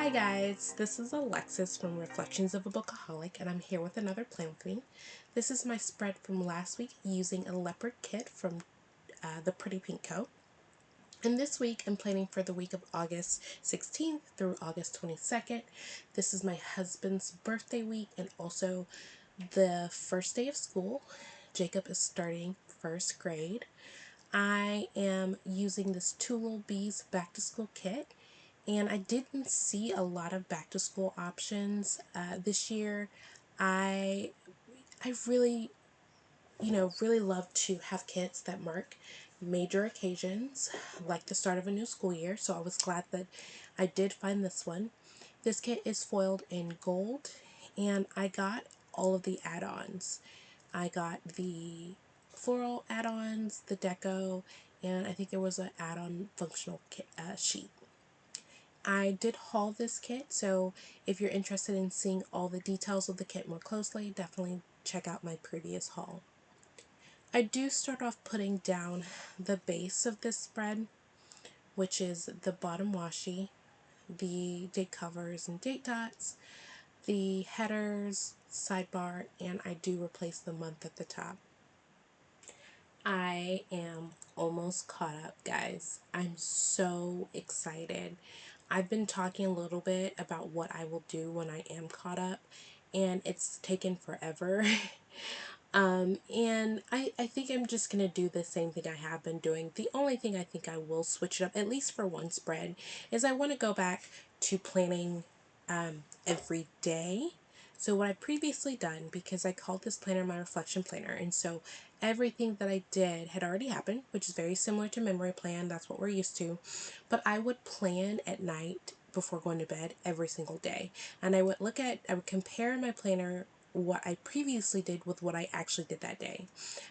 Hi guys, this is Alexis from Reflections of a Bookaholic, and I'm here with another plan with me. This is my spread from last week using a leopard kit from the Pretty Pink Co. And this week I'm planning for the week of August 16th through August 22nd. This is my husband's birthday week and also the first day of school. Jacob is starting first grade. I am using this Lil Bees back to school kit. And I didn't see a lot of back to school options this year. I really, really love to have kits that mark major occasions, like the start of a new school year. So I was glad that I did find this one. This kit is foiled in gold, and I got all of the add-ons. I got the floral add-ons, the deco, and I think there was an add-on functional kit, sheet. I did haul this kit, so if you're interested in seeing all the details of the kit more closely, definitely check out my previous haul. I do start off putting down the base of this spread, which is the bottom washi, the date covers and date dots, the headers, sidebar, and I do replace the month at the top. I am almost caught up, guys. I'm so excited. I've been talking a little bit about what I will do when I am caught up, and it's taken forever. And I think I'm just going to do the same thing I have been doing. The only thing I think I will switch it up, at least for one spread, is I want to go back to planning every day. So what I previously done, because I called this planner my reflection planner, and so everything that I did had already happened, which is very similar to memory plan. That's what we're used to. But I would plan at night before going to bed every single day. And I would compare my planner what I previously did with what I actually did that day.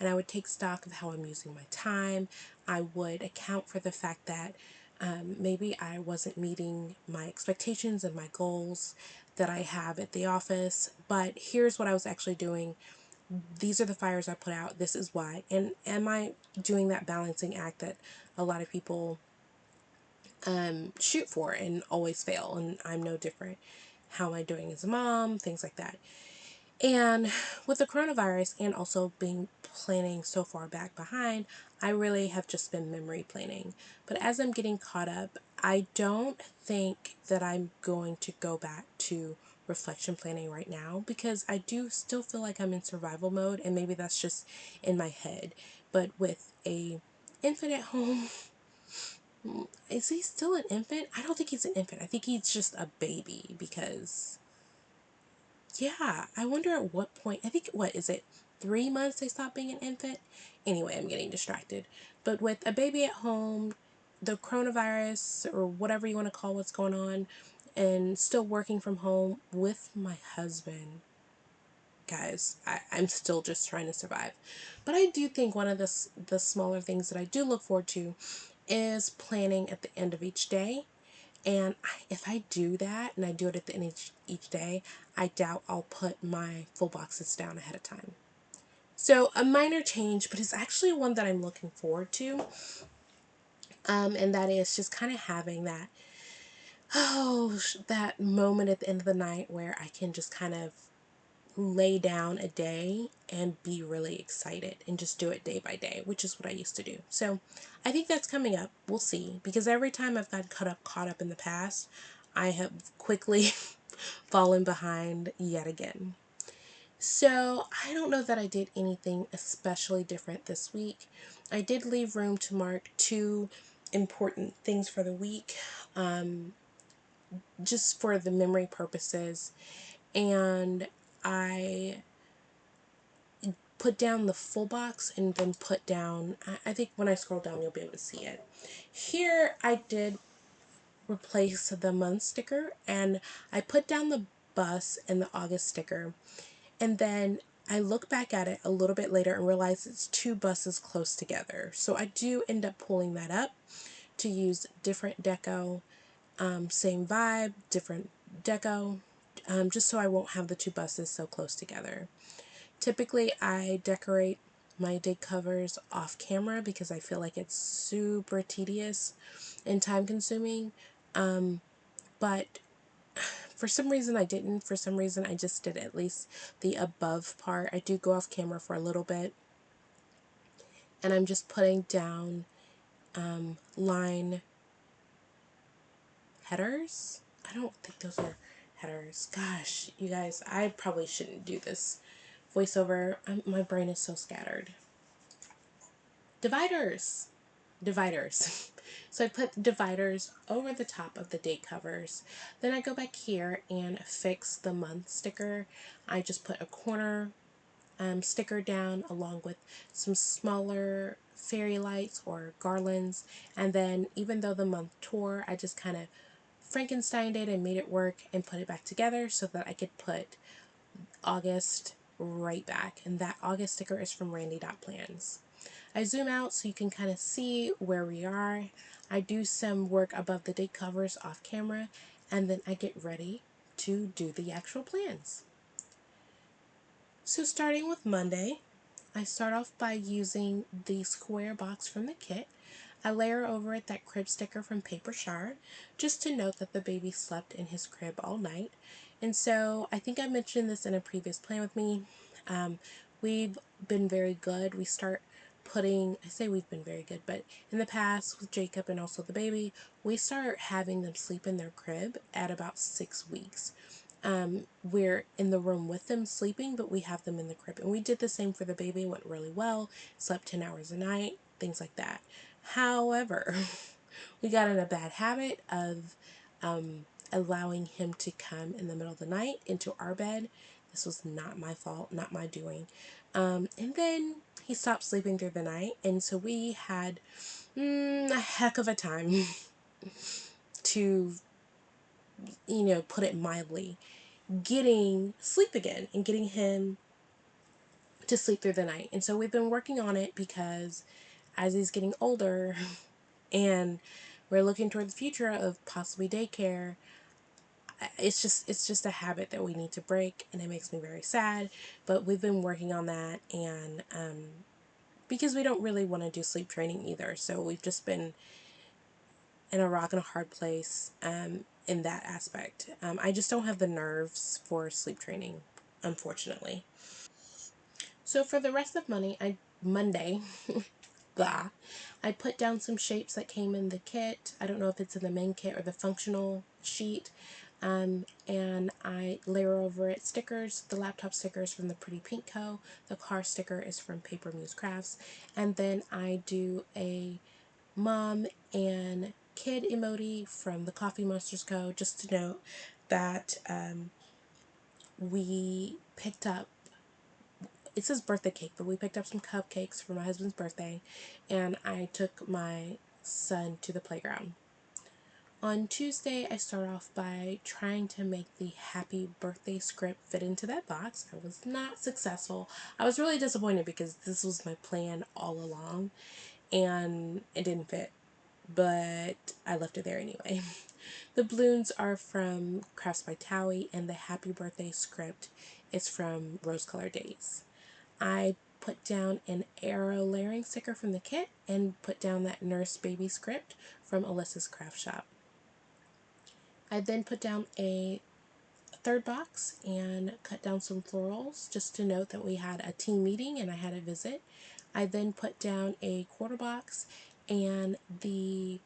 And I would take stock of how I'm using my time. I would account for the fact that maybe I wasn't meeting my expectations and my goals that I have at the office, but here's what I was actually doing. These are the fires I put out. This is why. And am I doing that balancing act that a lot of people shoot for and always fail? And I'm no different. How am I doing as a mom? Things like that. And with the coronavirus and also being planning so far back behind, I really have just been memory planning. But as I'm getting caught up, I don't think that I'm going to go back to reflection planning right now, because I do still feel like I'm in survival mode, and maybe that's just in my head. But with a infant at home, is he still an infant? I don't think he's an infant. I think he's just a baby, because yeah, I wonder at what point, I think, what is it, 3 months they stop being an infant? Anyway, I'm getting distracted. But with a baby at home, the coronavirus, or whatever you want to call what's going on, and still working from home with my husband, guys, I'm still just trying to survive. But I do think one of the smaller things that I do look forward to is planning at the end of each day. And if I do that, and I do it at the end of each day, I doubt I'll put my full boxes down ahead of time. So a minor change, but it's actually one that I'm looking forward to. And that is just kind of having that, that moment at the end of the night where I can just kind of lay down a day and be really excited and just do it day by day, which is what I used to do. So I think that's coming up. We'll see, because every time I've got caught up in the past, I have quickly fallen behind yet again. So I don't know that I did anything especially different this week. I did leave room to mark 2 important things for the week, just for the memory purposes. And I put down the full box and then put down, I think when I scroll down you'll be able to see it. Here I did replace the month sticker, and I put down the bus and the August sticker, and then I look back at it a little bit later and realize it's 2 buses close together. So I do end up pulling that up to use different deco, same vibe, different deco, just so I won't have the 2 buses so close together. Typically, I decorate my day covers off camera because I feel like it's super tedious and time consuming. But For some reason I didn't. For some reason I just did at least the above part. I do go off camera for a little bit. And I'm just putting down line headers. I don't think those are headers. Gosh, you guys, I probably shouldn't do this voiceover. My brain is so scattered. Dividers. Dividers. So I put dividers over the top of the date covers. Then I go back here and fix the month sticker. I just put a corner sticker down along with some smaller fairy lights or garlands. And then even though the month tore, I just kind of Frankensteined it and made it work and put it back together so that I could put August right back. And that August sticker is from Randy.Plans. I zoom out so you can kind of see where we are. I do some work above the date covers off camera, and then I get ready to do the actual plans. So starting with Monday, I start off by using the square box from the kit. I layer over it that crib sticker from Paper Shower, just to note that the baby slept in his crib all night. And so I think I mentioned this in a previous plan with me. We've been very good. We start putting, I say we've been very good, but in the past with Jacob and also the baby, we start having them sleep in their crib at about 6 weeks. We're in the room with them sleeping, but we have them in the crib. And we did the same for the baby. It went really well. Slept 10 hours a night, things like that. However, we got in a bad habit of allowing him to come in the middle of the night into our bed. This was not my fault, not my doing. And then he stopped sleeping through the night. And so we had a heck of a time to, put it mildly, getting sleep again and getting him to sleep through the night. And so we've been working on it because as he's getting older and we're looking toward the future of possibly daycare, it's just a habit that we need to break, and it makes me very sad. But we've been working on that, and because we don't really want to do sleep training either, so we've just been in a rock and a hard place in that aspect. I just don't have the nerves for sleep training, unfortunately. So for the rest of Monday, blah, I put down some shapes that came in the kit. I don't know if it's in the main kit or the functional sheet. And I layer over it stickers. The laptop sticker is from the Pretty Pink Co. The car sticker is from Paper Muse Crafts. And then I do a mom and kid emoji from the Coffee Monsters Co. Just to note that we picked up, it says birthday cake, but we picked up some cupcakes for my husband's birthday, and I took my son to the playground. On Tuesday, I start off by trying to make the happy birthday script fit into that box. I was not successful. I was really disappointed because this was my plan all along, and it didn't fit, but I left it there anyway. The balloons are from Crafts by Towie, and the happy birthday script is from Rose Color Days. I put down an arrow layering sticker from the kit and put down that nurse baby script from Alyssa's Craft Shop. I then put down a third box and cut down some florals just to note that we had a team meeting and I had a visit. I then put down a quarter box and the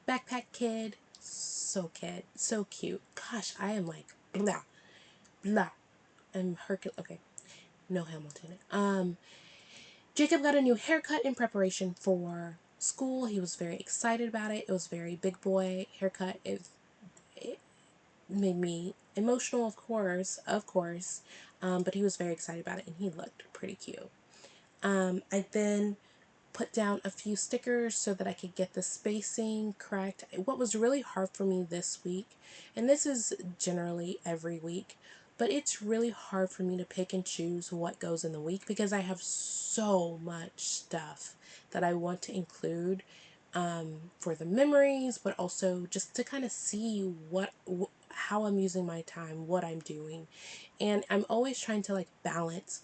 backpack kid. So cute. Gosh, I am like blah blah. I'm Hercules. Okay, no Hamilton. Jacob got a new haircut in preparation for school. He was very excited about it. It was very big boy haircut. It made me emotional, of course, but he was very excited about it, and he looked pretty cute. I then put down a few stickers so that I could get the spacing correct. What was really hard for me this week, and this is generally every week, but it's really hard for me to pick and choose what goes in the week because I have so much stuff that I want to include for the memories, but also just to kind of see how I'm using my time, what I'm doing. And I'm always trying to like balance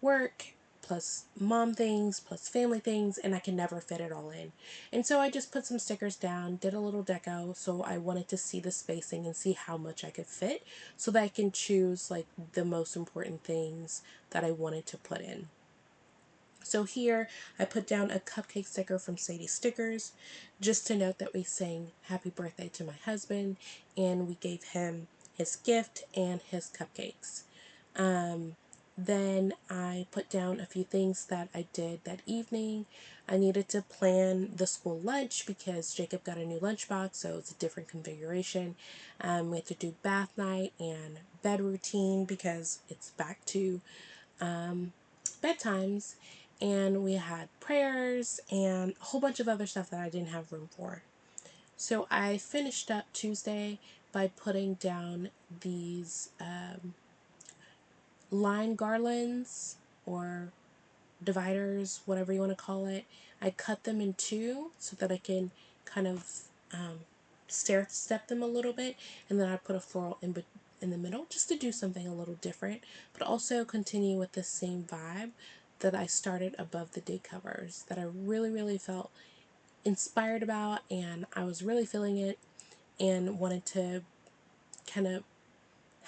work, plus mom things, plus family things, and I can never fit it all in. And so I just put some stickers down, did a little deco, so I wanted to see the spacing and see how much I could fit so that I can choose like the most important things that I wanted to put in. So here I put down a cupcake sticker from Sadie Stickers just to note that we sang happy birthday to my husband and we gave him his gift and his cupcakes. Then I put down a few things that I did that evening. I needed to plan the school lunch because Jacob got a new lunchbox, so it's a different configuration. We had to do bath night and bed routine because it's back to bedtimes, and we had prayers and a whole bunch of other stuff that I didn't have room for. So I finished up Tuesday by putting down these line garlands or dividers, whatever you want to call it. I cut them in two so that I can kind of stair step them a little bit, and then I put a floral in the middle just to do something a little different, but also continue with the same vibe that I started above the day covers that I really felt inspired about, and I was really feeling it and wanted to kind of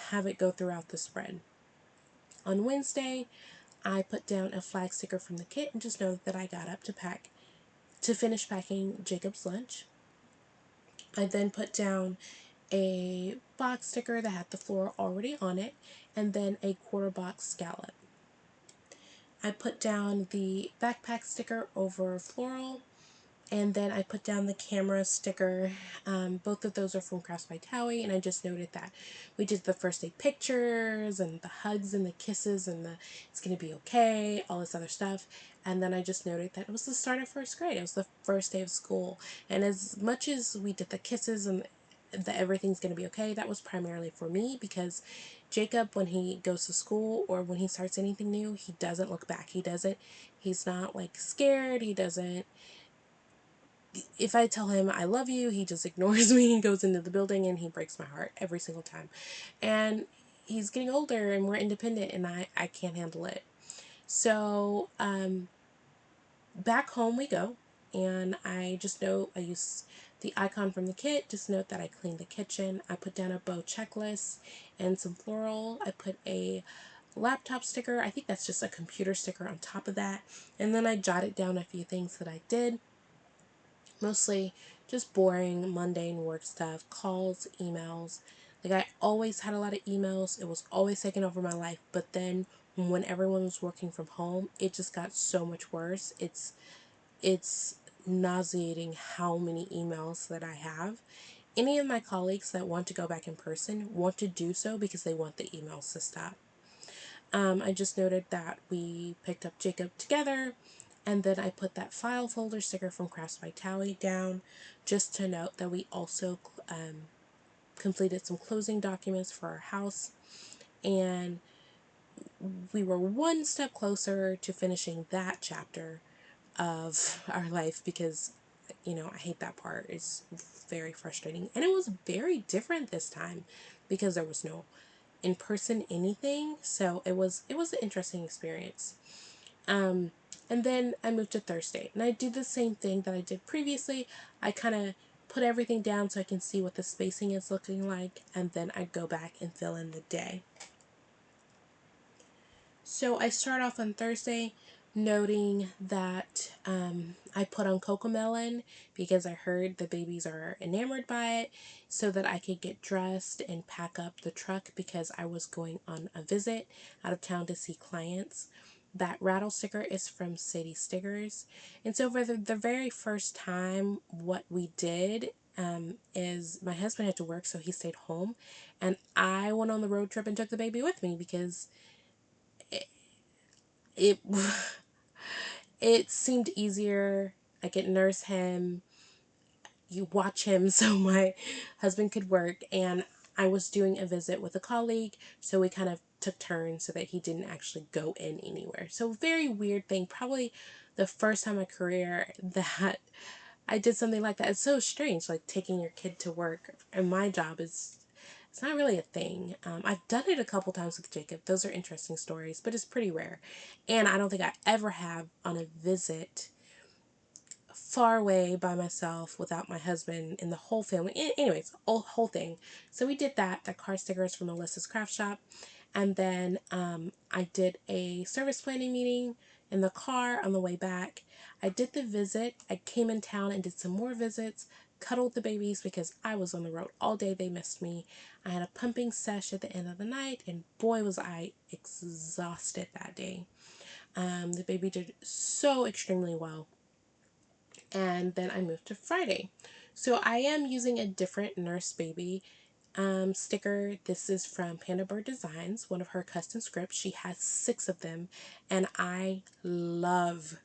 have it go throughout the spread. On Wednesday, I put down a flag sticker from the kit and just know that I got up to finish packing Jacob's lunch. I then put down a box sticker that had the floral already on it and then a quarter box scallop. I put down the backpack sticker over floral, and then I put down the camera sticker. Both of those are from Crafts by Towie, and I just noted that we did the first day pictures and the hugs and the kisses and the it's gonna be okay, all this other stuff. And then I just noted that it was the start of first grade. It was the first day of school, and as much as we did the kisses and that everything's gonna be okay, that was primarily for me because Jacob, when he goes to school or when he starts anything new, he doesn't look back. He's not like scared. He doesn't, if I tell him I love you, he just ignores me and goes into the building and he breaks my heart every single time. And he's getting older and we're independent and I can't handle it. So back home we go, and I just know I use the icon from the kit. Just note that I cleaned the kitchen. I put down a bow checklist and some floral. I put a laptop sticker. I think that's just a computer sticker on top of that. And then I jotted down a few things that I did. Mostly just boring, mundane work stuff, calls, emails. Like I always had a lot of emails. It was always taking over my life. But then when everyone was working from home, it just got so much worse. It's nauseating how many emails that I have. Any of my colleagues that want to go back in person want to do so because they want the emails to stop. I just noted that we picked up Jacob together, and then I put that file folder sticker from Crafts by Towie down just to note that we also completed some closing documents for our house, and we were one step closer to finishing that chapter of our life because, I hate that part. It's very frustrating, and it was very different this time because there was no in person anything, so it was an interesting experience. And then I moved to Thursday, and I do the same thing that I did previously. I kind of put everything down so I can see what the spacing is looking like, and then I go back and fill in the day. So I start off on Thursday noting that I put on Cocomelon because I heard the babies are enamored by it, so that I could get dressed and pack up the truck because I was going on a visit out of town to see clients. That rattle sticker is from Sadie Stickers. And so for the very first time, what we did is my husband had to work, so he stayed home. And I went on the road trip and took the baby with me because it it seemed easier. I could nurse him, you watch him so my husband could work, and I was doing a visit with a colleague, so we kind of took turns so that he didn't actually go in anywhere. So very weird thing, probably the first time in my career that I did something like that. It's so strange, like taking your kid to work, and my job is It's not really a thing. I've done it a couple times with Jacob. Those are interesting stories, but it's pretty rare. And I don't think I ever have on a visit far away by myself without my husband and the whole family. Anyways, whole thing. So we did that. The car stickers from Melissa's craft shop. And then I did a service planning meeting in the car on the way back. I did the visit. I came in town and did some more visits, cuddled the babies because I was on the road all day. They missed me. I had a pumping sesh at the end of the night, and boy, was I exhausted that day. The baby did so extremely well. And then I moved to Friday. So I am using a different Nurse Baby sticker. This is from Panda Bird Designs, one of her custom scripts. She has 6 of them, and I love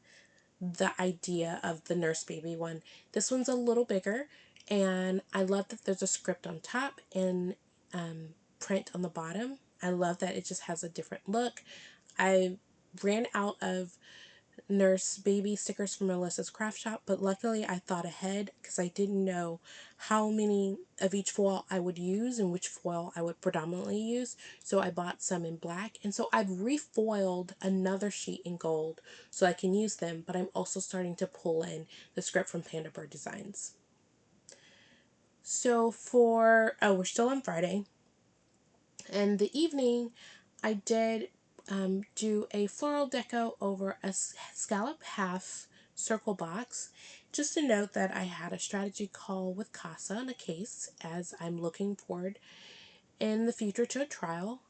the idea of the Nurse Baby one. This one's a little bigger, and I love that there's a script on top and print on the bottom. I love that it just has a different look. I ran out of Nurse Baby stickers from Melissa's craft shop, but luckily I thought ahead because I didn't know how many of each foil I would use and which foil I would predominantly use. So I bought some in black, and so I've refoiled another sheet in gold so I can use them, but I'm also starting to pull in the script from Panda Bird Designs. So we're still on Friday, and the evening I did do a floral deco over a scallop half circle box. Just to note that I had a strategy call with Casa on a case as I'm looking forward in the future to a trial.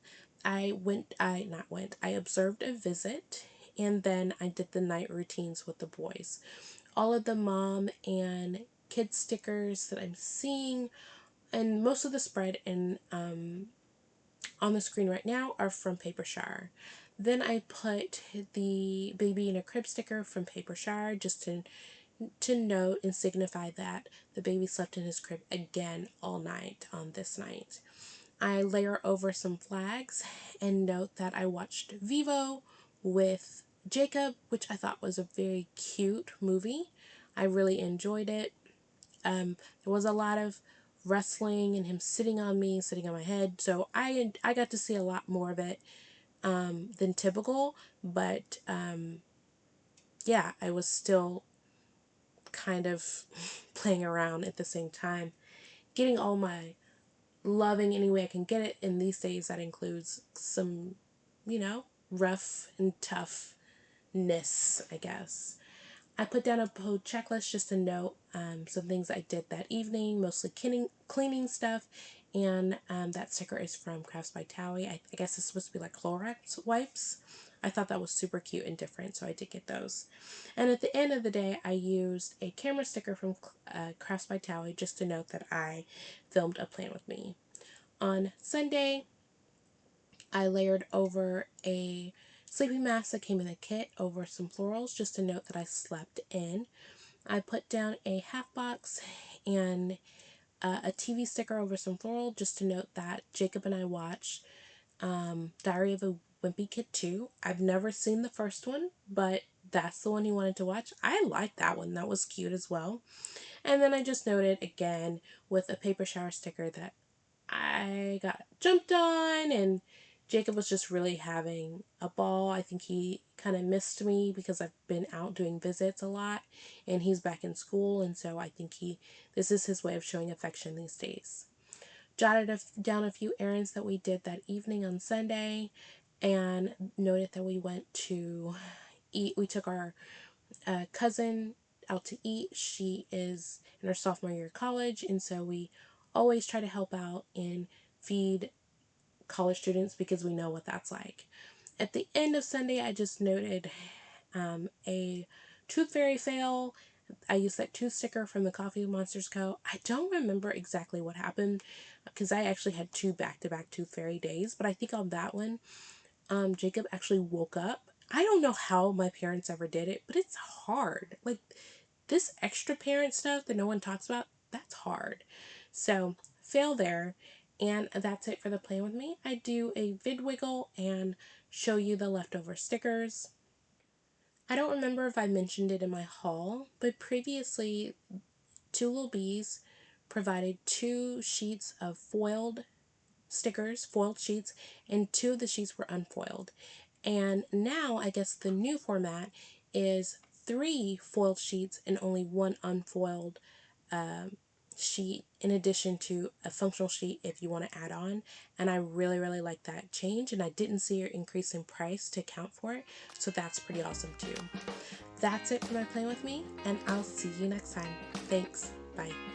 I observed a visit, and then I did the night routines with the boys. All of the mom and kid stickers that I'm seeing, and most of the spread in on the screen right now are from Paper Shower. Then I put the baby in a crib sticker from Paper Shower just to note and signify that the baby slept in his crib again all night on this night. I layer over some flags and note that I watched Vivo with Jacob, which I thought was a very cute movie. I really enjoyed it. There was a lot of wrestling and him sitting on me, sitting on my head. So I got to see a lot more of it than typical. But yeah, I was still kind of playing around at the same time, getting all my loving any way I can get it. In these days, that includes some, rough and toughness, I guess. I put down a checklist just to note some things I did that evening, mostly cleaning stuff, and that sticker is from Crafts by Towie. I guess it's supposed to be like Clorox wipes. I thought that was super cute and different, so I did get those. And at the end of the day, I used a camera sticker from Crafts by Towie just to note that I filmed a plan with me. On Sunday, I layered over a sleeping mask that came in a kit over some florals just to note that I slept in. I put down a half box and a TV sticker over some floral just to note that Jacob and I watched Diary of a Wimpy Kid 2. I've never seen the first one, but that's the one he wanted to watch. I liked that one. That was cute as well. And then I just noted again with a paper shower sticker that I got jumped on, and Jacob was just really having a ball. I think he kind of missed me because I've been out doing visits a lot and he's back in school, and so I think this is his way of showing affection these days. Jotted down a few errands that we did that evening on Sunday and noted that we went to eat. We took our cousin out to eat. She is in her sophomore year of college, and so we always try to help out and feed college students because we know what that's like. At the end of Sunday, I just noted a Tooth Fairy fail. I used that tooth sticker from the Coffee Monsters Co. I don't remember exactly what happened because I actually had 2 back-to-back Tooth Fairy days, but I think on that one, Jacob actually woke up. I don't know how my parents ever did it, but it's hard. Like, this extra parent stuff that no one talks about, that's hard. So, fail there. And that's it for the plan with me. I do a vid wiggle and show you the leftover stickers. I don't remember if I mentioned it in my haul, but previously, Lil Bees provided 2 sheets of foiled stickers, foiled sheets, and 2 of the sheets were unfoiled. And now I guess the new format is 3 foiled sheets and only 1 unfoiled sheet, in addition to a functional sheet if you want to add on. And I really like that change, and I didn't see an increase in price to account for it, so that's pretty awesome too. That's it for my Plan With Me, and I'll see you next time. Thanks. Bye.